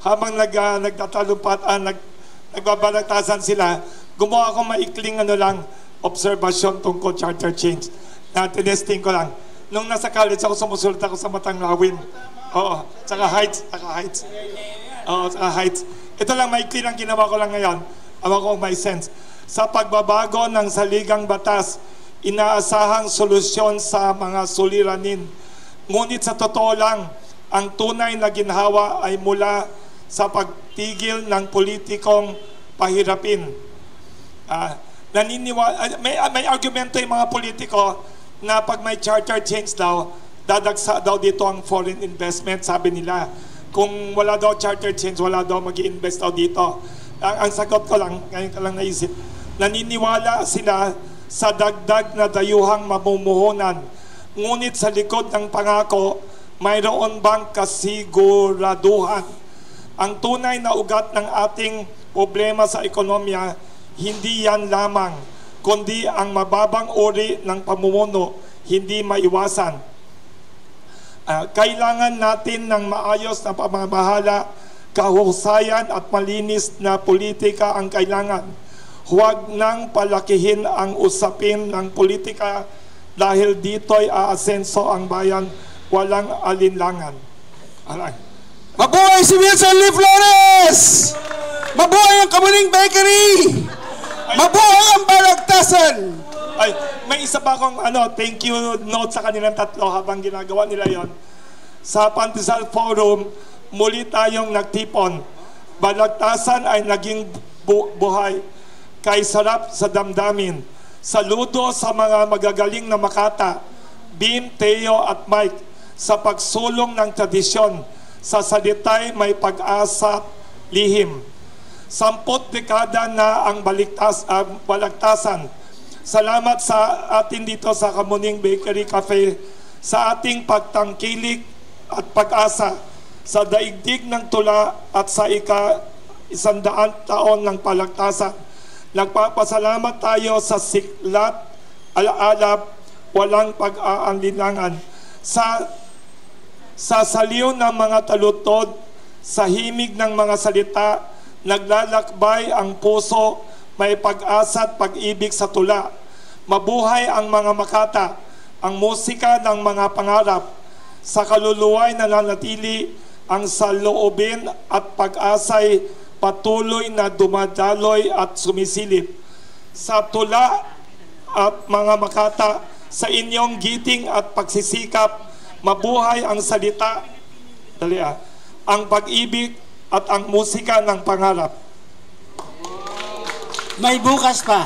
habang nagbabalagtasan sila, gumawa ako maikling obserbasyon tungkol charter change. Na tinesting ko lang. Nung nasa college ako, sumusulat ako sa Matanglawin. Oo, tsaka heights. Oo, tsaka heights. Ito lang, maikli lang ginawa ko lang ngayon. Awa ko may sense. Sa pagbabago ng saligang batas, inaasahang solusyon sa mga suliranin. Ngunit sa totoo lang, ang tunay na ginhawa ay mula sa pagtigil ng politikong pahirapin. May argumento yung mga politiko na pag may charter change daw, dadagsa daw dito ang foreign investment, sabi nila. Kung wala daw charter change, wala daw mag-i-invest daw dito. Ang sagot ko lang, ngayon ko lang naisip, naniniwala sila sa dagdag na dayuhang mamumuhunan. Ngunit sa likod ng pangako, mayroon bang kasiguraduhan? Ang tunay na ugat ng ating problema sa ekonomiya, hindi yan lamang, kundi ang mababang uri ng pamumuno, hindi maiwasan. Kailangan natin ng maayos na pamamahala, kahusayan at malinis na politika ang kailangan. Huwag nang palakihin ang usapin ng politika dahil dito'y aasenso ang bayan, walang alinlangan. Mabuhay si Wilson Lee Flores! Mabuhay ang Kamuning Bakery! Mabuhay ang Balagtasan! Ay, may isa pa akong thank you note sa kanilang tatlo habang ginagawa nila yon. Sa Pandesal Forum, muli tayong nagtipon. Balagtasan ay naging buhay. Kay sarap sa damdamin. Saludo sa mga magagaling na Makata, Bim, Teo at Mike sa pagsulong ng tradisyon. Sa salita'y may pag-asa lihim. 10 dekada na ang balagtasan. Salamat sa atin dito sa Kamuning Bakery Cafe sa ating pagtangkilik at pag-asa sa daigdig ng tula at sa 100 taon ng palagtasan. Nagpapasalamat tayo sa siklat, alaalap, walang pag-aalinlangan. Sa saliw ng mga talutod, sa himig ng mga salita, naglalakbay ang puso, may pag-asa at pag-ibig sa tula. Mabuhay ang mga Makata, ang musika ng mga pangarap. Sa kaluluway nananatili ang saloobin at pag-asa'y patuloy na dumadaloy at sumisilip. Sa tula at mga Makata, sa inyong giting at pagsisikap, mabuhay ang salita, ang pag-ibig at ang musika ng pangarap. May bukas pa.